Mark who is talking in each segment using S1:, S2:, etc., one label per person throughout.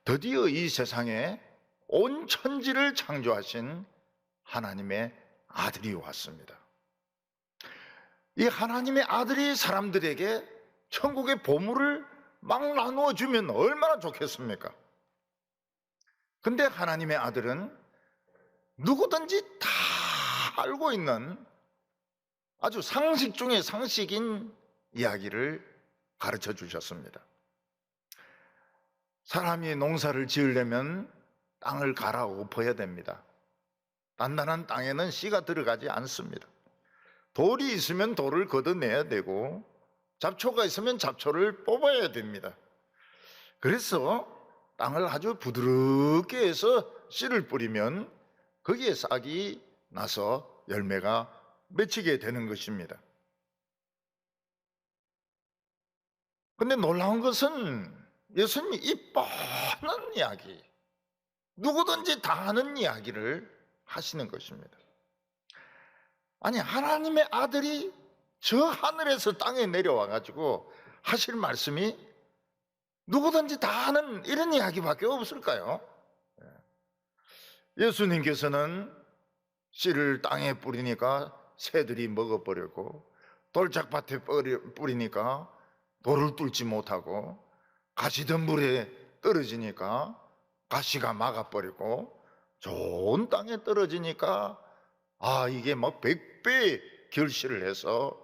S1: 드디어 이 세상에 온 천지를 창조하신 하나님의 아들이 왔습니다. 이 하나님의 아들이 사람들에게 천국의 보물을 막 나누어 주면 얼마나 좋겠습니까? 근데 하나님의 아들은 누구든지 다 알고 있는 아주 상식 중의 상식인 이야기를 가르쳐 주셨습니다. 사람이 농사를 지으려면 땅을 갈아엎어야 됩니다. 단단한 땅에는 씨가 들어가지 않습니다. 돌이 있으면 돌을 걷어내야 되고 잡초가 있으면 잡초를 뽑아야 됩니다. 그래서 땅을 아주 부드럽게 해서 씨를 뿌리면 거기에 싹이 나서 열매가 맺히게 되는 것입니다. 근데 놀라운 것은 예수님이 이 뻔한 이야기, 누구든지 다 아는 이야기를 하시는 것입니다. 아니, 하나님의 아들이 저 하늘에서 땅에 내려와 가지고 하실 말씀이 누구든지 다 아는 이런 이야기밖에 없을까요? 예수님께서는 씨를 땅에 뿌리니까 새들이 먹어버렸고, 돌짝밭에 뿌리니까 돌을 뚫지 못하고, 가시덤불에 떨어지니까 가시가 막아버리고, 좋은 땅에 떨어지니까 이게 막 100배 결실을 해서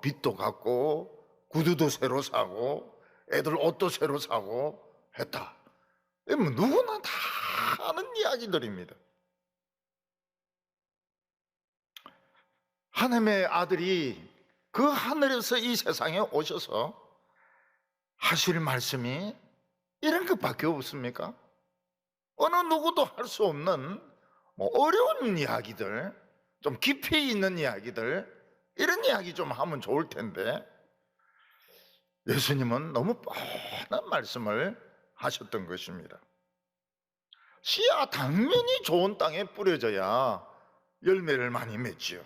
S1: 빚도 갚고 구두도 새로 사고 애들 옷도 새로 사고 했다. 누구나 다 아는 이야기들입니다. 하나님의 아들이 그 하늘에서 이 세상에 오셔서 하실 말씀이 이런 것밖에 없습니까? 어느 누구도 할 수 없는 어려운 이야기들, 좀 깊이 있는 이야기들, 이런 이야기 좀 하면 좋을 텐데 예수님은 너무 뻔한 말씀을 하셨던 것입니다. 씨야 당연히 좋은 땅에 뿌려져야 열매를 많이 맺지요.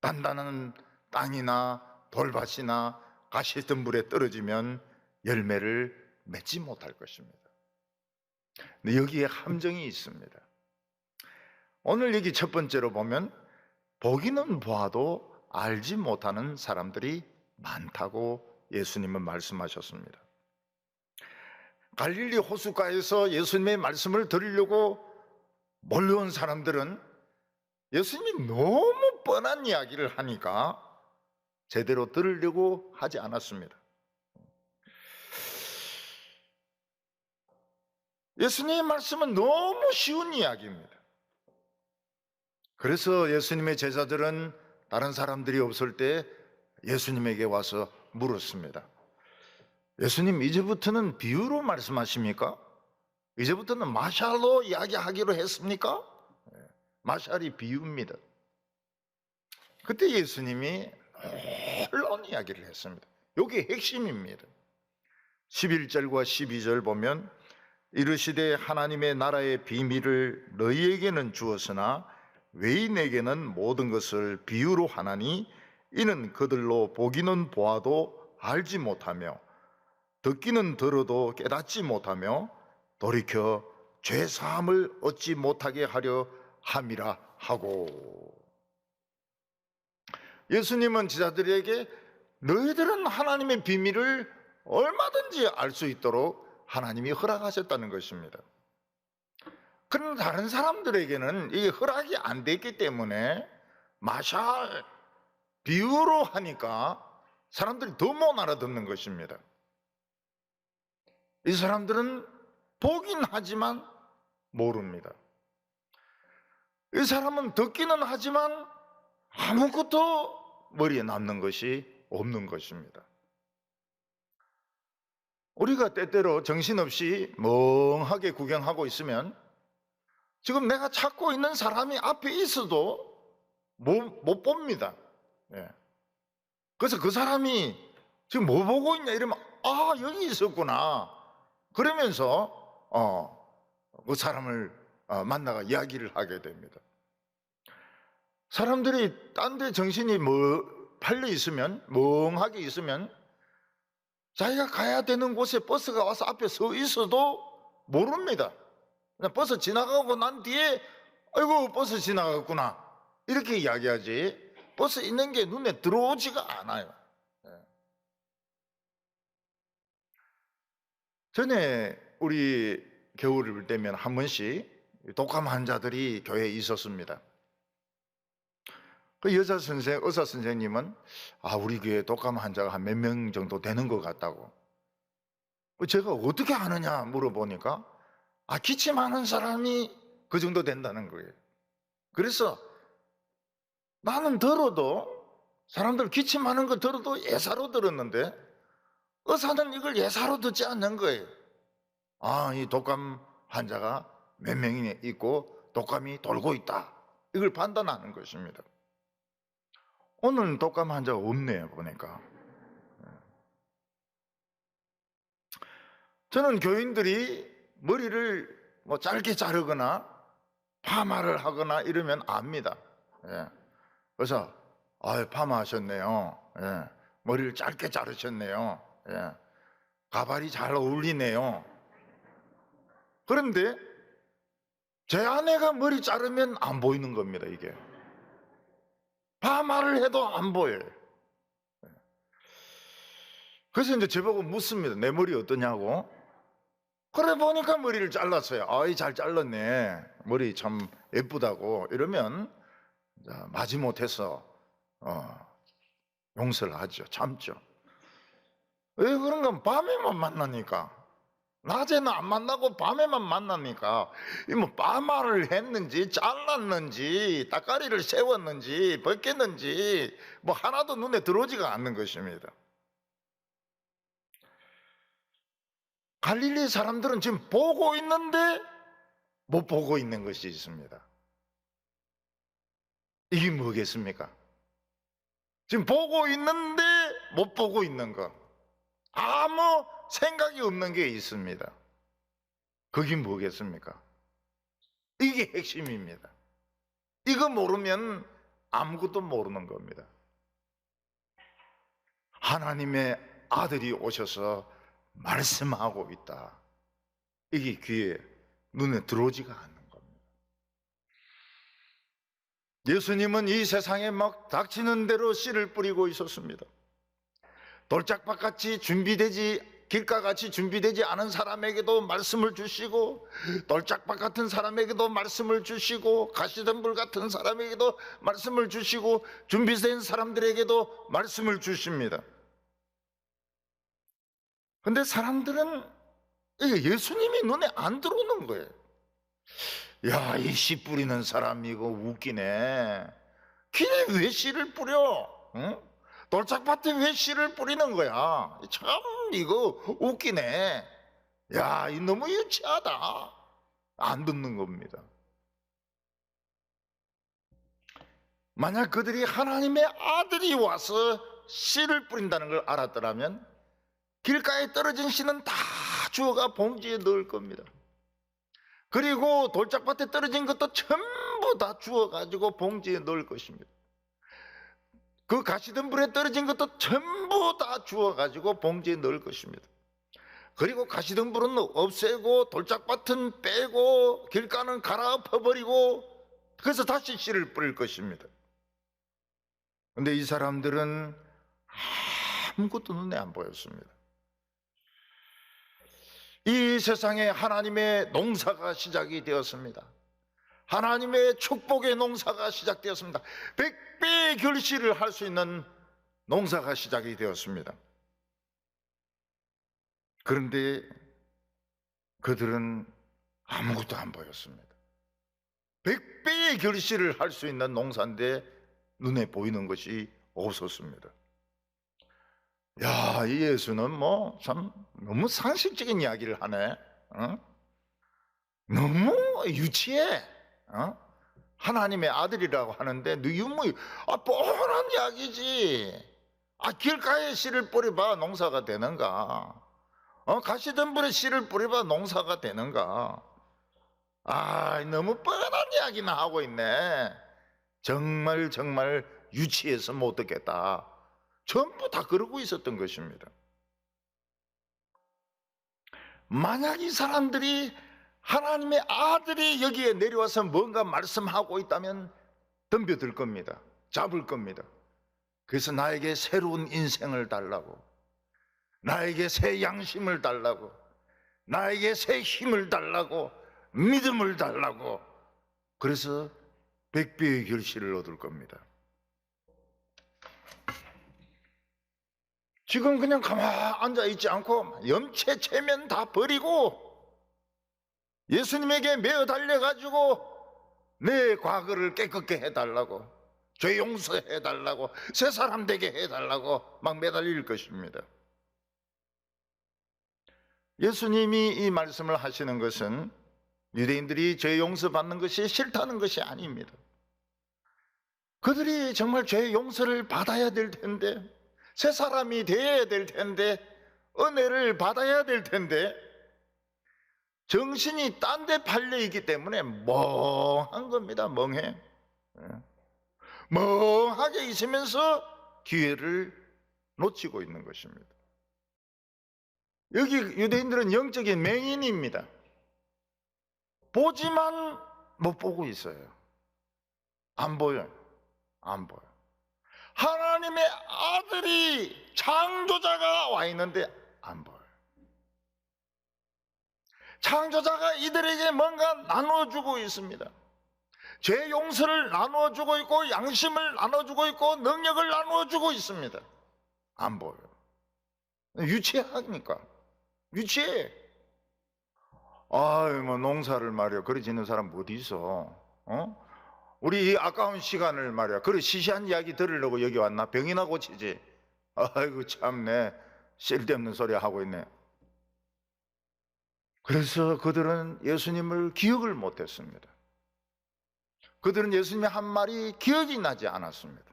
S1: 단단한 땅이나 돌밭이나 가시덤불에 떨어지면 열매를 맺지 못할 것입니다. 근데 여기에 함정이 있습니다. 오늘 여기 첫 번째로 보면 보기는 보아도 알지 못하는 사람들이 많다고 예수님은 말씀하셨습니다. 갈릴리 호숫가에서 예수님의 말씀을 들으려고 몰려온 사람들은 예수님이 너무 뻔한 이야기를 하니까 제대로 들으려고 하지 않았습니다. 예수님의 말씀은 너무 쉬운 이야기입니다. 그래서 예수님의 제자들은 다른 사람들이 없을 때 예수님에게 와서 물었습니다. 예수님, 이제부터는 비유로 말씀하십니까? 이제부터는 마샬로 이야기하기로 했습니까? 마샬이 비유입니다. 그때 예수님이 놀라운 이야기를 했습니다. 이게 핵심입니다. 11절과 12절 보면 이르시되 하나님의 나라의 비밀을 너희에게는 주었으나 외인에게는 모든 것을 비유로 하나니 이는 그들로 보기는 보아도 알지 못하며 듣기는 들어도 깨닫지 못하며 돌이켜 죄 사함을 얻지 못하게 하려 함이라 하고. 예수님은 제자들에게 너희들은 하나님의 비밀을 얼마든지 알 수 있도록 하나님이 허락하셨다는 것입니다. 그런데 다른 사람들에게는 이게 허락이 안 됐기 때문에 마샬, 비유로 하니까 사람들이 더 못 알아듣는 것입니다. 이 사람들은 보긴 하지만 모릅니다. 이 사람은 듣기는 하지만 아무것도 머리에 남는 것이 없는 것입니다. 우리가 때때로 정신없이 멍하게 구경하고 있으면 지금 내가 찾고 있는 사람이 앞에 있어도 못 봅니다. 그래서 그 사람이 지금 뭐 보고 있냐 이러면 여기 있었구나 그러면서 그 사람을 만나가 이야기를 하게 됩니다. 사람들이 딴 데 정신이 팔려 있으면, 멍하게 있으면 자기가 가야 되는 곳에 버스가 와서 앞에 서 있어도 모릅니다. 그냥 버스 지나가고 난 뒤에 아이고 버스 지나갔구나 이렇게 이야기하지 버스 있는 게 눈에 들어오지가 않아요. 전에 우리 겨울을 되면 한 번씩 독감 환자들이 교회에 있었습니다. 그 여자 선생, 의사 선생님은 우리 교회에 독감 환자가 한 몇 명 정도 되는 것 같다고. 제가 어떻게 아느냐 물어보니까 기침하는 사람이 그 정도 된다는 거예요. 그래서 나는 들어도 사람들 기침하는 거 들어도 예사로 들었는데 의사는 이걸 예사로 듣지 않는 거예요. 이 독감 환자가 몇 명이 있고 독감이 돌고 있다. 이걸 판단하는 것입니다. 오늘은 독감 환자가 없네요, 보니까. 저는 교인들이 머리를 뭐 짧게 자르거나 파마를 하거나 이러면 압니다. 그래서 파마하셨네요. 머리를 짧게 자르셨네요. 가발이 잘 어울리네요. 그런데 제 아내가 머리 자르면 안 보이는 겁니다. 이게 파마를 해도 안 보여요. 그래서 이제 저보고 묻습니다. 내 머리 어떠냐고. 그래 보니까 머리를 잘랐어요. 잘 잘랐네. 머리 참 예쁘다고 이러면 마지못해서 용서를 하죠. 참죠. 왜 그런가? 밤에만 만나니까. 낮에는 안 만나고 밤에만 만나니까 뭐 파마를 했는지 잘랐는지 따까리를 세웠는지 벗겼는지 뭐 하나도 눈에 들어오지가 않는 것입니다. 갈릴리 사람들은 지금 보고 있는데 못 보고 있는 것이 있습니다. 이게 뭐겠습니까? 지금 보고 있는데 못 보고 있는 것, 아무 생각이 없는 게 있습니다. 그게 뭐겠습니까? 이게 핵심입니다. 이거 모르면 아무것도 모르는 겁니다. 하나님의 아들이 오셔서 말씀하고 있다. 이게 귀에 눈에 들어오지가 않는 겁니다. 예수님은 이 세상에 막 닥치는 대로 씨를 뿌리고 있었습니다. 돌짝밭같이 길가같이 준비되지 않은 사람에게도 말씀을 주시고, 돌짝밭 같은 사람에게도 말씀을 주시고, 가시덤불 같은 사람에게도 말씀을 주시고, 준비된 사람들에게도 말씀을 주십니다. 근데 사람들은 예수님이 눈에 안 들어오는 거예요. 야, 이 씨 뿌리는 사람 이거 웃기네. 길에 왜 씨를 뿌려? 응? 돌짝밭에 왜 씨를 뿌리는 거야? 참 이거 웃기네. 야, 이 너무 유치하다. 안 듣는 겁니다. 만약 그들이 하나님의 아들이 와서 씨를 뿌린다는 걸 알았더라면 길가에 떨어진 씨는 다 주워가 봉지에 넣을 겁니다. 그리고 돌짝밭에 떨어진 것도 전부 다 주워가지고 봉지에 넣을 것입니다. 그 가시덤불에 떨어진 것도 전부 다 주워가지고 봉지에 넣을 것입니다. 그리고 가시덤불은 없애고 돌짝밭은 빼고 길가는 갈아엎어버리고 그래서 다시 씨를 뿌릴 것입니다. 그런데 이 사람들은 아무것도 눈에 안 보였습니다. 이 세상에 하나님의 농사가 시작이 되었습니다. 하나님의 축복의 농사가 시작되었습니다. 100배의 결실을 할 수 있는 농사가 시작이 되었습니다. 그런데 그들은 아무것도 안 보였습니다. 100배의 결실을 할 수 있는 농사인데 눈에 보이는 것이 없었습니다. 야, 이 예수는 뭐 참 너무 상식적인 이야기를 하네. 너무 유치해. 하나님의 아들이라고 하는데 뻔한 이야기지. 길가에 씨를 뿌려봐 농사가 되는가? 가시덤불에 씨를 뿌려봐 농사가 되는가? 너무 뻔한 이야기나 하고 있네. 정말 유치해서 못 듣겠다. 전부 다 그러고 있었던 것입니다. 만약 이 사람들이 하나님의 아들이 여기에 내려와서 뭔가 말씀하고 있다면 덤벼들 겁니다. 잡을 겁니다. 그래서 나에게 새로운 인생을 달라고, 나에게 새 양심을 달라고, 나에게 새 힘을 달라고, 믿음을 달라고, 그래서 100배의 결실을 얻을 겁니다. 지금 그냥 가만히 앉아있지 않고 염체 체면 다 버리고 예수님에게 매어 달려가지고 내 과거를 깨끗게 해달라고, 죄 용서해달라고, 새 사람 되게 해달라고 막 매달릴 것입니다. 예수님이 이 말씀을 하시는 것은 유대인들이 죄 용서받는 것이 싫다는 것이 아닙니다. 그들이 정말 죄 용서를 받아야 될 텐데, 새 사람이 되어야 될 텐데, 은혜를 받아야 될 텐데 정신이 딴 데 팔려 있기 때문에 멍한 겁니다. 멍해. 멍하게 있으면서 기회를 놓치고 있는 것입니다. 여기 유대인들은 영적인 맹인입니다. 보지만 못 보고 있어요. 안 보여요. 안 보여. 하나님의 아들이, 창조자가 와 있는데 안 보여요. 창조자가 이들에게 뭔가 나눠주고 있습니다. 죄 용서를 나눠주고 있고, 양심을 나눠주고 있고, 능력을 나눠주고 있습니다. 안 보여요. 유치하니까. 유치해. 아유, 뭐 농사를 말이야 그래 짓는 사람 어디 있어? 우리 이 아까운 시간을 말이야 그래 시시한 이야기 들으려고 여기 왔나? 병이나 고치지. 아이고 참네, 쓸데없는 소리 하고 있네. 그래서 그들은 예수님을 기억을 못했습니다. 그들은 예수님의 한 말이 기억이 나지 않았습니다.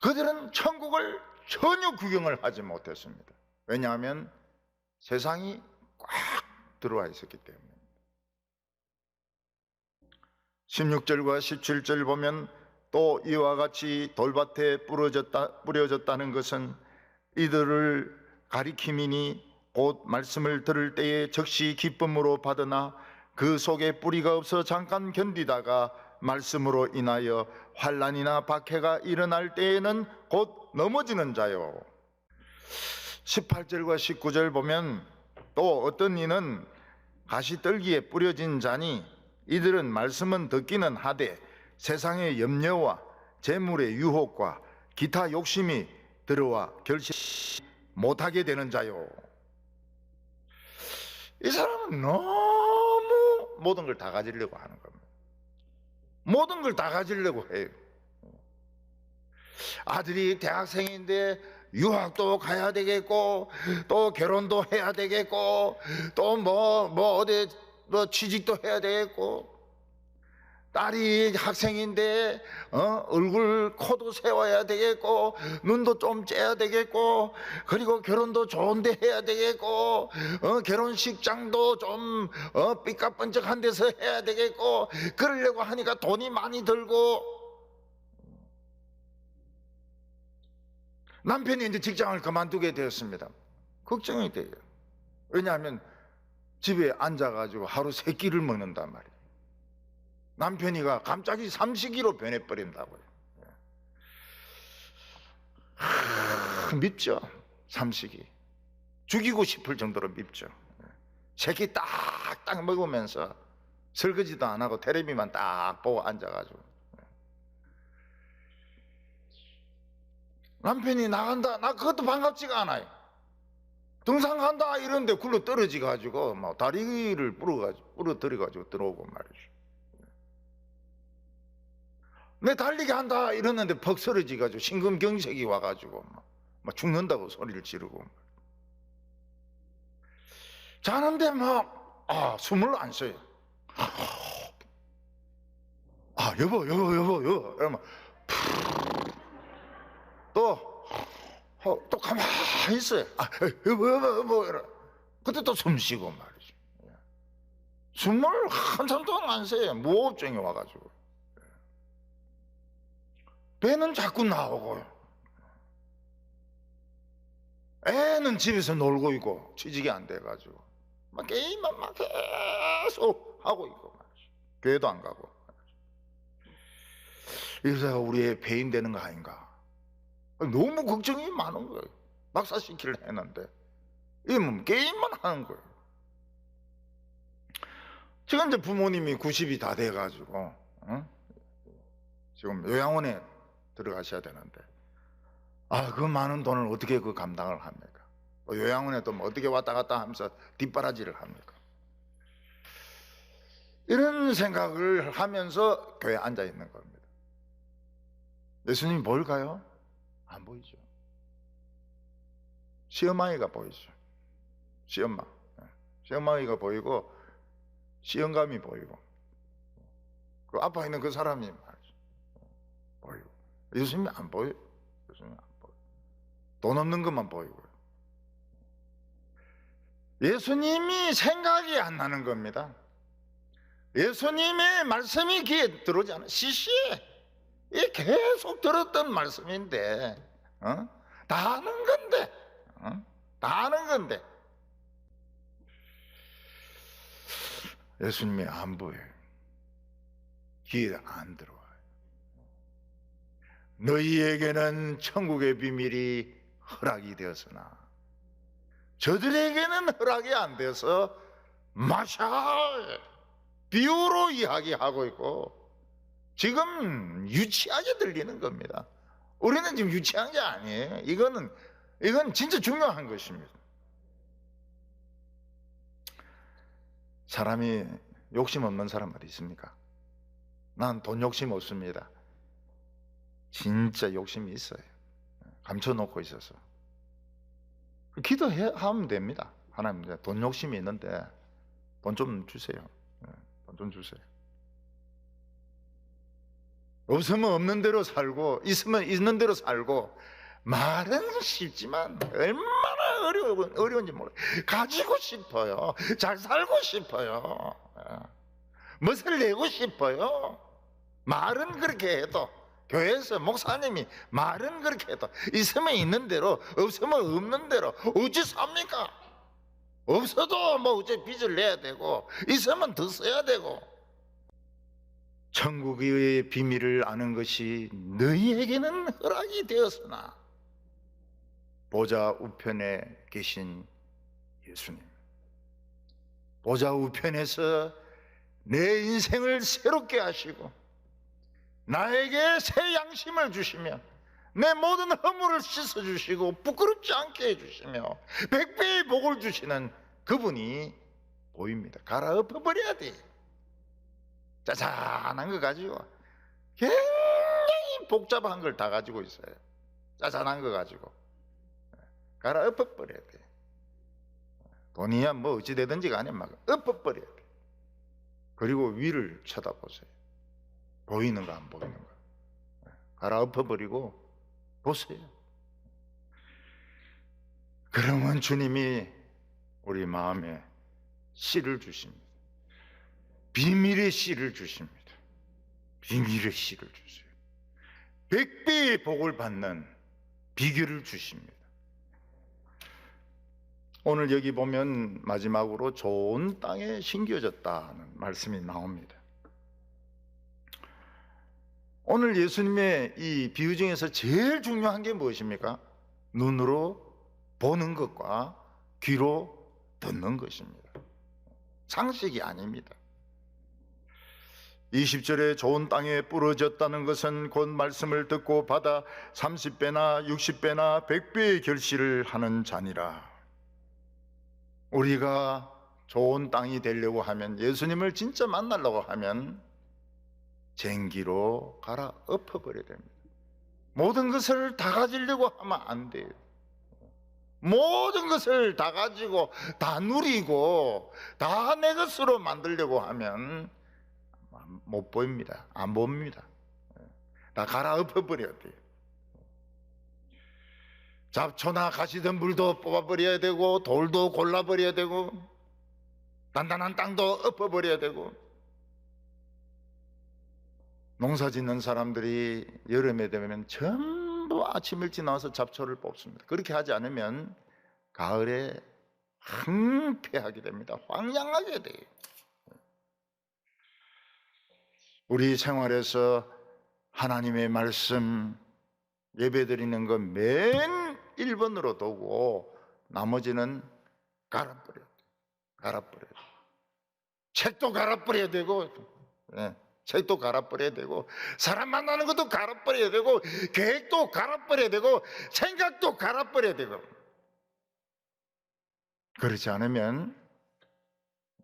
S1: 그들은 천국을 전혀 구경을 하지 못했습니다. 왜냐하면 세상이 꽉 들어와 있었기 때문에. 16절과 17절 보면 또 이와 같이 돌밭에 뿌려졌다는 것은 이들을 가리킴이니 곧 말씀을 들을 때에 즉시 기쁨으로 받으나 그 속에 뿌리가 없어 잠깐 견디다가 말씀으로 인하여 환난이나 박해가 일어날 때에는 곧 넘어지는 자요. 18절과 19절 보면 또 어떤 이는 가시떨기에 뿌려진 자니 이들은 말씀은 듣기는 하되 세상의 염려와 재물의 유혹과 기타 욕심이 들어와 결실 못하게 되는 자요. 이 사람은 너무 모든 걸 다 가지려고 하는 겁니다. 모든 걸 다 가지려고 해요. 아들이 대학생인데 유학도 가야 되겠고, 또 결혼도 해야 되겠고, 또 어디 취직도 해야 되겠고, 딸이 학생인데 얼굴 코도 세워야 되겠고, 눈도 좀 째야 되겠고, 그리고 결혼도 좋은데 해야 되겠고, 결혼식장도 좀 삐까뻔쩍한 데서 해야 되겠고, 그러려고 하니까 돈이 많이 들고, 남편이 이제 직장을 그만두게 되었습니다. 걱정이 돼요. 왜냐하면 집에 앉아가지고 하루 3끼를 먹는단 말이에요. 남편이가 갑자기 삼식이로 변해버린다고요. 밉죠. 삼식이 죽이고 싶을 정도로 밉죠. 3끼 딱딱 먹으면서 설거지도 안 하고 텔레비만 딱 보고 앉아가지고, 남편이 나간다, 나 그것도 반갑지가 않아요. 등산 간다 이러는데 굴러 떨어지 가지고 막 다리를 부러뜨려 가지고 들어오고 말이죠. 내 달리기 한다 이러는데 퍽 쓰러지 가지고 심근경색이 와 가지고 막 죽는다고 소리를 지르고, 자는데 막 숨을 안 쉬어요. 여보 이러면 또 가만히 있어요. 여보 이러. 그때 또 숨 쉬고 말이죠. 숨을 한참 동안 안 쉬어요. 무호흡증이 와가지고. 배는 자꾸 나오고요. 애는 집에서 놀고 있고 취직이 안 돼가지고 막 게임만 막 계속 하고 있고 말이죠. 교회도 안 가고. 그래서 우리의 배인 되는 거 아닌가? 너무 걱정이 많은 거예요. 박사시키려 했는데 이 뭐 게임만 하는 거예요. 지금 이제 부모님이 90이 다 돼가지고 지금 요양원에 들어가셔야 되는데 그 많은 돈을 어떻게 그 감당을 합니까? 요양원에 또 뭐 어떻게 왔다 갔다 하면서 뒷바라지를 합니까? 이런 생각을 하면서 교회에 앉아 있는 겁니다. 예수님이 뭘까요? 안 보이죠. 시어머니가 보이죠. 시어머니가 보이고 시영감이 보이고 그 앞에 있는 그 사람이 말이죠. 보이고 예수님이 안 보여요. 예수님이 안 보여요. 돈 없는 것만 보이고요. 예수님이 생각이 안 나는 겁니다. 예수님의 말씀이 귀에 들어오지 않아요. 시시해. 이 계속 들었던 말씀인데 다 아는 건데 다 아는 건데 예수님이 안 보여요. 귀에 안 들어와요. 너희에게는 천국의 비밀이 허락이 되었으나 저들에게는 허락이 안 돼서 마샤 비유로 이야기하고 있고 지금 유치하게 들리는 겁니다. 우리는 지금 유치한 게 아니에요. 이건 진짜 중요한 것입니다. 사람이 욕심 없는 사람 어디 있습니까? 난 돈 욕심 없습니다. 진짜 욕심이 있어요. 감춰놓고 있어서. 기도하면 됩니다. 하나님, 돈 욕심이 있는데 돈 좀 주세요. 돈 좀 주세요. 없으면 없는 대로 살고 있으면 있는 대로 살고 말은 쉽지만 얼마나 어려운지 몰라요. 가지고 싶어요. 잘 살고 싶어요. 멋을 내고 싶어요. 말은 그렇게 해도 교회에서 목사님이 말은 그렇게 해도 있으면 있는 대로 없으면 없는 대로 어찌 삽니까? 없어도 뭐 어째 빚을 내야 되고 있으면 더 써야 되고 천국의 비밀을 아는 것이 너희에게는 허락이 되었으나 보좌 우편에 계신 예수님, 보좌 우편에서 내 인생을 새롭게 하시고 나에게 새 양심을 주시며 내 모든 허물을 씻어주시고 부끄럽지 않게 해주시며 백배의 복을 주시는 그분이 보입니다. 갈아엎어버려야 돼. 짜잔한 거 가지고 굉장히 복잡한 걸 다 가지고 있어요. 짜잔한 거 가지고 갈아엎어버려야 돼. 돈이야 뭐 어찌 되든지 간에 막 엎어버려야 돼. 그리고 위를 쳐다보세요. 보이는 거 안 보이는 거 갈아엎어버리고 보세요. 그러면 주님이 우리 마음에 씨를 주십니다. 비밀의 씨를 주십니다. 비밀의 씨를 주세요. 100배의 복을 받는 비결을 주십니다. 오늘 여기 보면 마지막으로 좋은 땅에 심겨졌다는 말씀이 나옵니다. 오늘 예수님의 이 비유 중에서 제일 중요한 게 무엇입니까? 눈으로 보는 것과 귀로 듣는 것입니다. 상식이 아닙니다. 20절에 좋은 땅에 부러졌다는 것은 곧 말씀을 듣고 받아 30배나 60배나 100배의 결실을 하는 자니라. 우리가 좋은 땅이 되려고 하면, 예수님을 진짜 만나려고 하면 쟁기로 갈아엎어버려야 됩니다. 모든 것을 다 가지려고 하면 안 돼요. 모든 것을 다 가지고 다 누리고 다 내 것으로 만들려고 하면 못 보입니다. 안 봅니다. 다 갈아엎어버려야 돼요. 잡초나 가시덤불도 뽑아버려야 되고 돌도 골라버려야 되고 단단한 땅도 엎어버려야 되고. 농사 짓는 사람들이 여름에 되면 전부 아침 일찍 나와서 잡초를 뽑습니다. 그렇게 하지 않으면 가을에 황폐하게 됩니다. 황량하게 돼요. 우리 생활에서 하나님의 말씀 예배드리는 거 맨 1번으로 두고 나머지는 갈아버려야 돼. 갈아버려야 돼. 책도 갈아버려야 되고, 책도 갈아버려야 되고, 사람 만나는 것도 갈아버려야 되고, 계획도 갈아버려야 되고, 생각도 갈아버려야 되고. 그렇지 않으면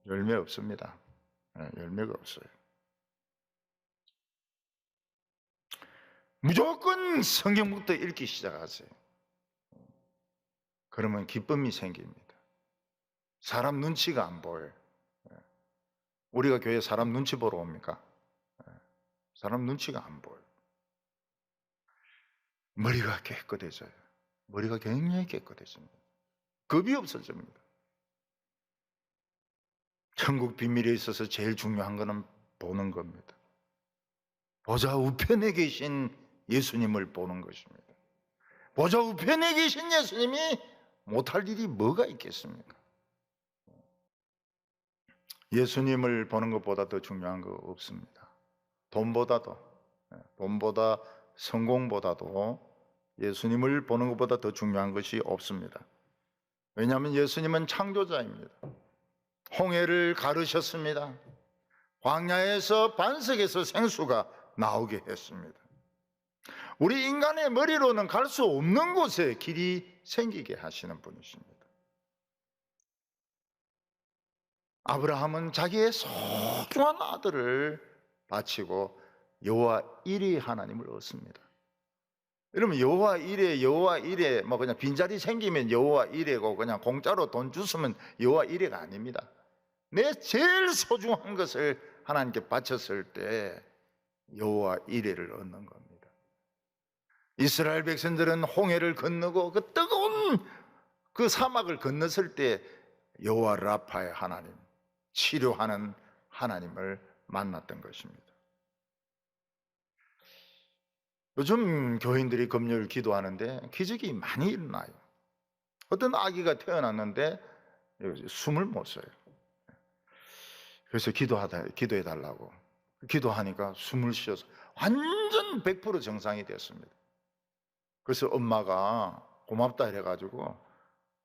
S1: 열매 없습니다. 열매가 없어요. 무조건 성경부터 읽기 시작하세요. 그러면 기쁨이 생깁니다. 사람 눈치가 안 보여요. 우리가 교회에 사람 눈치 보러 옵니까? 사람 눈치가 안 보여요. 머리가 깨끗해져요. 머리가 굉장히 깨끗해집니다. 겁이 없어집니다. 천국 비밀에 있어서 제일 중요한 것은 보는 겁니다. 보좌 우편에 계신 예수님을 보는 것입니다. 보좌 우편에 계신 예수님이 못할 일이 뭐가 있겠습니까? 예수님을 보는 것보다 더 중요한 거 없습니다. 돈보다 성공보다도 예수님을 보는 것보다 더 중요한 것이 없습니다. 왜냐하면 예수님은 창조자입니다. 홍해를 가르셨습니다. 광야에서 반석에서 생수가 나오게 했습니다. 우리 인간의 머리로는 갈 수 없는 곳에 길이 생기게 하시는 분이십니다. 아브라함은 자기의 소중한 아들을 바치고 여호와 이레 하나님을 얻습니다. 여러분, 여호와 이레 뭐 그냥 빈자리 생기면 여호와 이레고 그냥 공짜로 돈 주시면 여호와 이레가 아닙니다. 내 제일 소중한 것을 하나님께 바쳤을 때 여호와 이레를 얻는 겁니다. 이스라엘 백성들은 홍해를 건너고 그 뜨거운 그 사막을 건넜을 때 여호와 라파의 하나님, 치료하는 하나님을 만났던 것입니다. 요즘 교인들이 금요일 기도하는데 기적이 많이 일어나요. 어떤 아기가 태어났는데 숨을 못 쉬어요. 그래서 기도해달라고 기도하니까 숨을 쉬어서 완전 100% 정상이 됐습니다. 그래서 엄마가 고맙다 이래가지고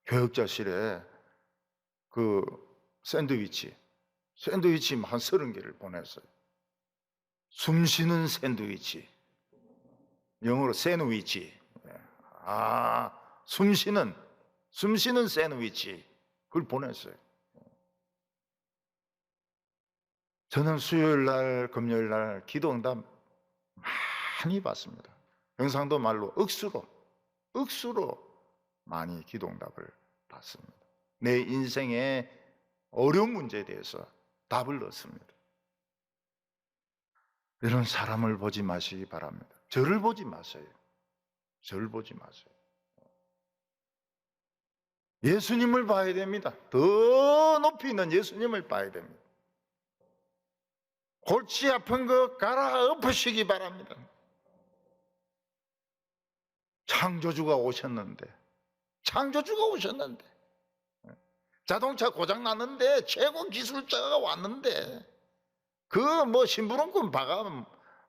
S1: 교육자실에 그 샌드위치 한 30개를 보냈어요. 숨 쉬는 샌드위치, 영어로 샌드위치. 숨 쉬는 샌드위치, 그걸 보냈어요. 저는 수요일 날, 금요일 날 기도 응답 많이 받습니다. 경상도 말로 억수로 많이 기도 응답을 받습니다. 내 인생의 어려운 문제에 대해서 답을 얻습니다. 이런 사람을 보지 마시기 바랍니다. 저를 보지 마세요. 저를 보지 마세요. 예수님을 봐야 됩니다. 더 높이 있는 예수님을 봐야 됩니다. 골치 아픈 거 갈아엎으시기 바랍니다. 창조주가 오셨는데 자동차 고장 났는데 최고 기술자가 왔는데 그 뭐 심부름꾼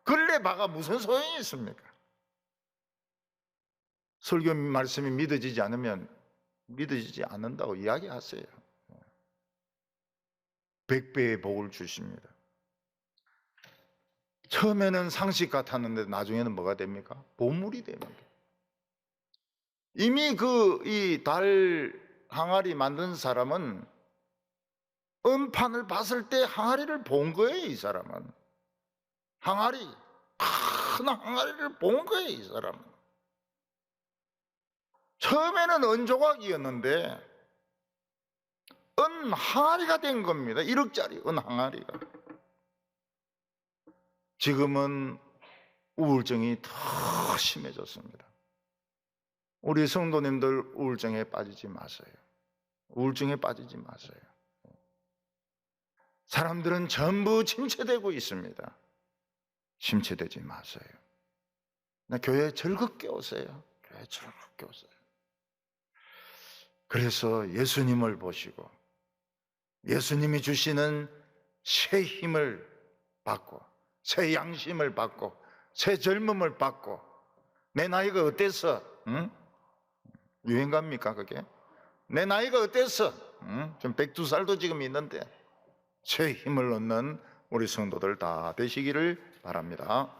S1: 걸레 박아 무슨 소용이 있습니까? 설교 말씀이 믿어지지 않는다고 이야기하세요. 100배의 복을 주십니다. 처음에는 상식 같았는데 나중에는 뭐가 됩니까? 보물이 됩니다. 이미 이 달 항아리 만든 사람은 음판을 봤을 때 항아리를 본 거예요. 이 사람은 큰 항아리를 본 거예요. 이 사람은 처음에는 은조각이었는데 은 항아리가 된 겁니다. 1억짜리 은 항아리가. 지금은 우울증이 더 심해졌습니다. 우리 성도님들 우울증에 빠지지 마세요. 우울증에 빠지지 마세요. 사람들은 전부 침체되고 있습니다. 침체되지 마세요. 교회에 즐겁게 오세요. 교회에 즐겁게 오세요. 그래서 예수님을 보시고 예수님이 주시는 새 힘을 받고 새 양심을 받고 새 젊음을 받고 내 나이가 어때서? 응? 유행갑니까 그게? 내 나이가 어때서? 응? 좀 102살도 지금 있는데 새 힘을 얻는 우리 성도들 다 되시기를 바랍니다.